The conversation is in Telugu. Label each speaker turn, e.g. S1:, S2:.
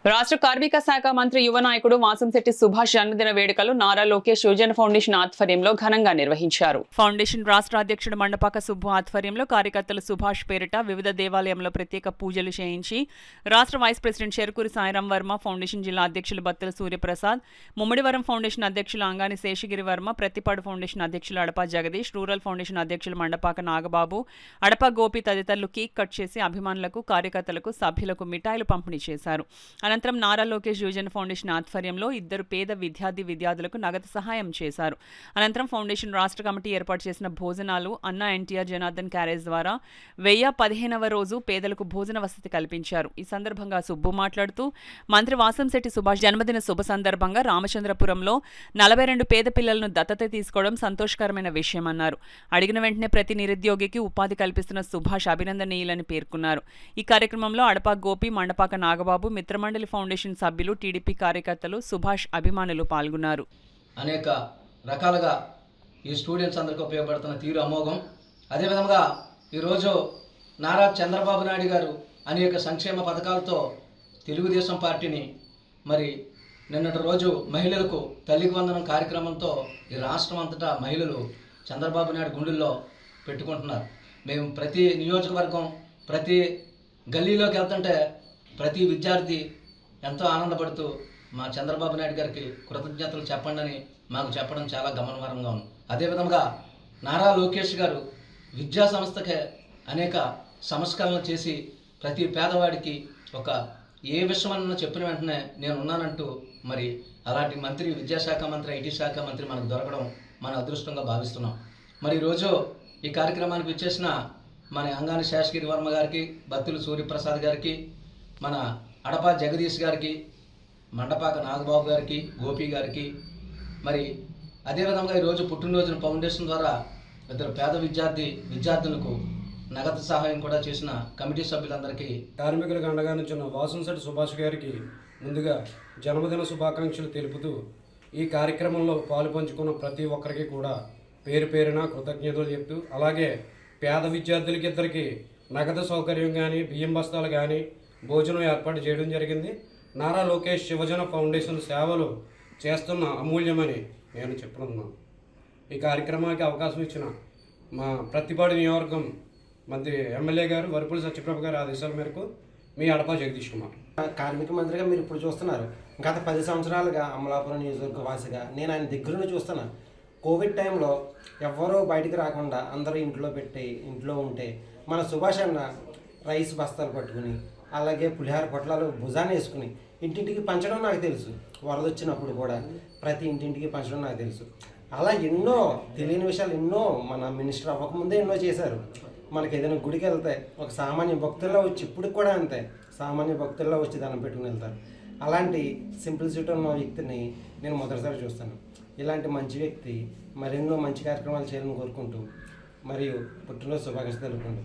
S1: రాష్ట్ర కార్మిక శాఖ మంత్రి యువ నాయకుడు వాసంశెట్టి సుభాష్ జన్మదిన వేడుకలు నారా లోకేష్ యువజన ఫౌండేషన్ ఆధ్వర్యంలో ఘనంగా నిర్వహించారు. ఫౌండేషన్ రాష్ట్ర అధ్యక్షుడు మండపాక సుబ్బు ఆధ్వర్యంలో కార్యకర్తలు సుభాష్ పేరిట వివిధ దేవాలయంలో ప్రత్యేక పూజలు చేయించి రాష్ట్ర vice president Cherukuri Sairam Varma, foundation జిల్లా అధ్యక్షులు బత్తల సూర్యప్రసాద్, ముమ్మడివరం ఫౌండేషన్ అధ్యక్షులు అంగాని శేషగిరి వర్మ, ప్రతిపాడు ఫౌండేషన్ అధ్యక్షులు అడపా జగదీష్, రూరల్ ఫౌండేషన్ అధ్యక్షులు మండపాక నాగబాబు, అడపా గోపి తదితరులు కేక్ కట్ చేసి అభిమానులకు, కార్యకర్తలకు, సభ్యులకు మిఠాయిలు పంపిణీ చేశారు. అనంతరం నారా లోకేష్ యువజన ఫౌండేషన్ ఆధ్వర్యంలో 2 పేద విద్యార్థులకు నగదు సహాయం చేశారు. అనంతరం ఫౌండేషన్ రాష్ట్ర కమిటీ ఏర్పాటు చేసిన భోజనాలు అన్నా ఎన్టీఆర్ జనార్దన్ క్యారేజ్ ద్వారా 1015వ రోజు పేదలకు భోజన వసతి కల్పించారు. ఈ సందర్భంగా సుబ్బు మాట్లాడుతూ మంత్రి వాసంశెట్టి సుభాష్ జన్మదిన శుభ సందర్భంగా రామచంద్రపురంలో 42 పేద పిల్లలను దత్తత తీసుకోవడం సంతోషకరమైన విషయమన్నారు. అడిగిన వెంటనే ప్రతి నిరుద్యోగికి ఉపాధి కల్పిస్తున్న సుభాష్ అభినందనీయులని పేర్కొన్నారు. ఈ కార్యక్రమంలో అడపా గోపి, మండపాక నాగబాబు, మిత్రమండలి ఫౌండేషన్ సభ్యులు, టీడీపీ కార్యకర్తలు, సుభాష్ అభిమానులు పాల్గొన్నారు.
S2: అనేక రకాలుగా ఈ స్టూడెంట్స్ అందరికీ ఉపయోగపడుతున్న తీరు అమోఘం. అదేవిధంగా ఈరోజు నారా చంద్రబాబు నాయుడు గారు అనేక సంక్షేమ పథకాలతో తెలుగుదేశం పార్టీని మరి నిన్నటి రోజు మహిళలకు తల్లికి వందనం కార్యక్రమంతో ఈ రాష్ట్రం అంతటా మహిళలు చంద్రబాబు నాయుడు గుండెల్లో పెట్టుకుంటున్నారు. మేము ప్రతి నియోజకవర్గం, ప్రతి గల్లీలోకి వెళ్తుంటే ప్రతి విద్యార్థి ఎంతో ఆనందపడుతూ మా చంద్రబాబు నాయుడు గారికి కృతజ్ఞతలు చెప్పండి అని మాకు చెప్పడం చాలా గమనార్హంగా ఉంది. అదేవిధంగా నారా లోకేష్ గారు విద్యా సంస్థకే అనేక సంస్కరణలు చేసి ప్రతి పేదవాడికి ఒక ఏ విషయమన్నా చెప్పిన వెంటనే నేను ఉన్నానంటూ మరి అలాంటి మంత్రి, విద్యాశాఖ మంత్రి, ఐటీ శాఖ మంత్రి మనకు దొరకడం మన అదృష్టంగా భావిస్తున్నాం. మరి ఈరోజు ఈ కార్యక్రమానికి విచ్చేసిన మన అంగాని శేషగిరి వర్మ గారికి, బత్తుల సూర్యప్రసాద్ గారికి, మన అడపా జగదీష్ గారికి, మండపాక నాగబాబు గారికి, గోపి గారికి, మరి అదేవిధంగా ఈరోజు పుట్టినరోజున ఫౌండేషన్ ద్వారా 2 పేద విద్యార్థులకు నగదు సహాయం కూడా చేసిన కమిటీ సభ్యులందరికీ,
S3: కార్మికులకు అండగా నిలిచిన వాసంశెట్టి సుభాష్ గారికి ముందుగా జన్మదిన శుభాకాంక్షలు తెలుపుతూ ఈ కార్యక్రమంలో పాలు పంచుకున్న ప్రతి ఒక్కరికి కూడా పేరు పేరున కృతజ్ఞతలు చెప్తూ, అలాగే పేద విద్యార్థులకి ఇద్దరికి నగదు సౌకర్యం కానీ, బియ్యం బస్తాలు కానీ, భోజనం ఏర్పాటు చేయడం జరిగింది. నారా లోకేష్ యువజన ఫౌండేషన్ సేవలు చేస్తున్న అమూల్యమని నేను చెప్తున్నాను. ఈ కార్యక్రమానికి అవకాశం ఇచ్చిన మా ప్రతిపాడు నియోజకవర్గం మంత్రి ఎమ్మెల్యే గారు వరపుల సత్యప్రభ గారి ఆదేశాల మేరకు మీ అడపా జగదీష్ కుమార్.
S4: కార్మిక మంత్రిగా మీరు ఇప్పుడు చూస్తున్నారు. గత 10 సంవత్సరాలుగా అమలాపురం నియోజకవర్గ వాసిగా నేను ఆయన దగ్గరనే చూస్తున్నాను. కోవిడ్ టైంలో ఎవ్వరూ బయటికి రాకుండా అందరూ ఇంట్లో ఉంటే మన సుభాష్ అన్న రైస్ బస్తాలు పట్టుకుని, అలాగే పులిహార పొట్లాలు భుజాన్ని వేసుకుని ఇంటింటికి పంచడం నాకు తెలుసు. వరద వచ్చినప్పుడు కూడా ప్రతి ఇంటింటికి పంచడం నాకు తెలుసు. అలా ఎన్నో తెలియని విషయాలు ఎన్నో మన మినిస్టర్ అవ్వకముందే ఎన్నో చేశారు. మనకి ఏదైనా గుడికి వెళ్తే ఒక సామాన్య భక్తుల్లో వచ్చి, ఇప్పుడు కూడా అంతే, సామాన్య భక్తుల్లో వచ్చి దండం పెట్టుకుని వెళ్తారు. అలాంటి సింప్లిసిటీ ఉన్న వ్యక్తిని నేను మొదటిసారి చూస్తాను. ఇలాంటి మంచి వ్యక్తి మరెన్నో మంచి కార్యక్రమాలు చేయాలని కోరుకుంటూ మరియు పుట్టినరోజు శుభాకాంక్షలు తెలుపుకుంటూ